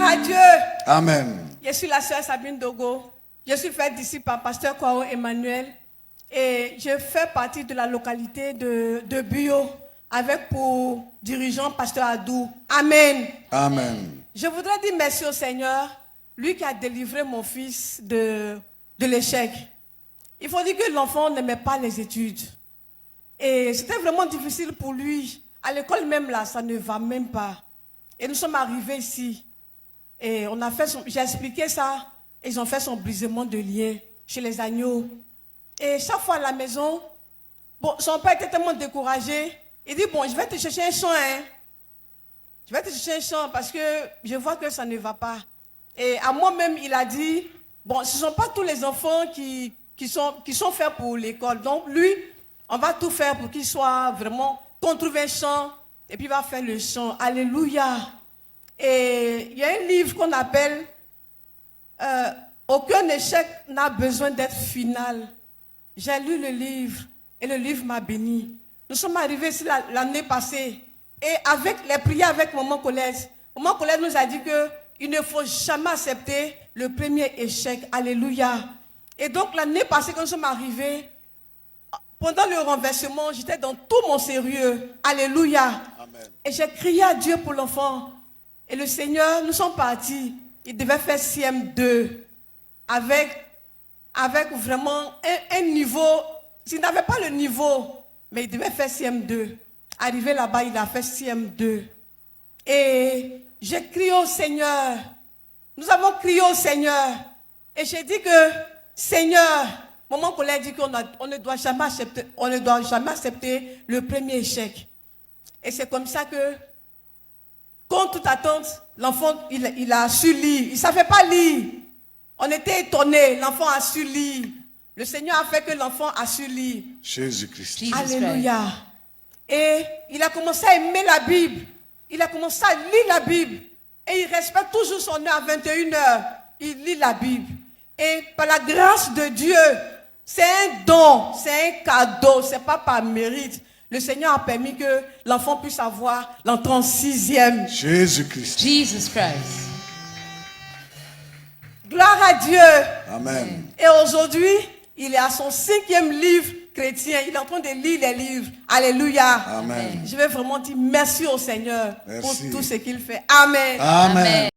à Dieu. Amen. Je suis la sœur Sabine Dogo. Je suis faite d'ici par pasteur Kwao Emmanuel. Et je fais partie de la localité de Buyo avec pour dirigeant pasteur Adou. Amen. Amen. Je voudrais dire merci au Seigneur, lui qui a délivré mon fils de l'échec. Il faut dire que l'enfant n'aimait pas les études. Et c'était vraiment difficile pour lui. À l'école même là, ça ne va même pas. Et nous sommes arrivés ici. Et on a fait j'ai expliqué ça. Et ils ont fait son brisement de lien chez les agneaux. Et chaque fois à la maison, bon, son père était tellement découragé. Il dit, bon, je vais te chercher un champ, hein. Je vais te chercher un champ parce que je vois que ça ne va pas. Et à moi-même, il a dit, bon, ce ne sont pas tous les enfants qui sont faits pour l'école. Donc, lui, on va tout faire pour qu'il soit vraiment, qu'on trouve un champ, et puis il va faire le champ. Alléluia. Et il y a un livre qu'on appelle Aucun échec n'a besoin d'être final. J'ai lu le livre, et le livre m'a béni. Nous sommes arrivés ici l'année passée, et avec les prières avec Maman Colette nous a dit qu'il ne faut jamais accepter le premier échec. Alléluia. Et donc l'année passée, quand nous sommes arrivés, pendant le renversement, j'étais dans tout mon sérieux. Alléluia. Amen. Et j'ai crié à Dieu pour l'enfant. Et le Seigneur, nous sommes partis. Il devait faire CM2 avec vraiment un niveau. S'il n'avait pas le niveau, mais il devait faire CM2. Arrivé là-bas, il a fait CM2. Et j'ai crié au Seigneur. Nous avons crié au Seigneur. Et j'ai dit que, Seigneur, Maman Colette dit qu'on ne doit jamais accepter le premier échec. Et c'est comme ça que, contre toute attente, l'enfant, il a su lire. Il ne savait pas lire. On était étonnés. L'enfant a su lire. Le Seigneur a fait que l'enfant a su lire. Jésus-Christ. Alléluia. Et il a commencé à aimer la Bible. Il a commencé à lire la Bible. Et il respecte toujours son heure à 21h. Il lit la Bible. Et par la grâce de Dieu, c'est un don, c'est un cadeau, c'est pas par mérite. Le Seigneur a permis que l'enfant puisse avoir l'entrée en 6e. Jésus-Christ. Jesus Christ. Gloire à Dieu. Amen. Et aujourd'hui, il est à son 5e livre chrétien. Il est en train de lire les livres. Alléluia. Amen. Je vais vraiment dire merci au Seigneur pour tout ce qu'il fait. Amen. Amen.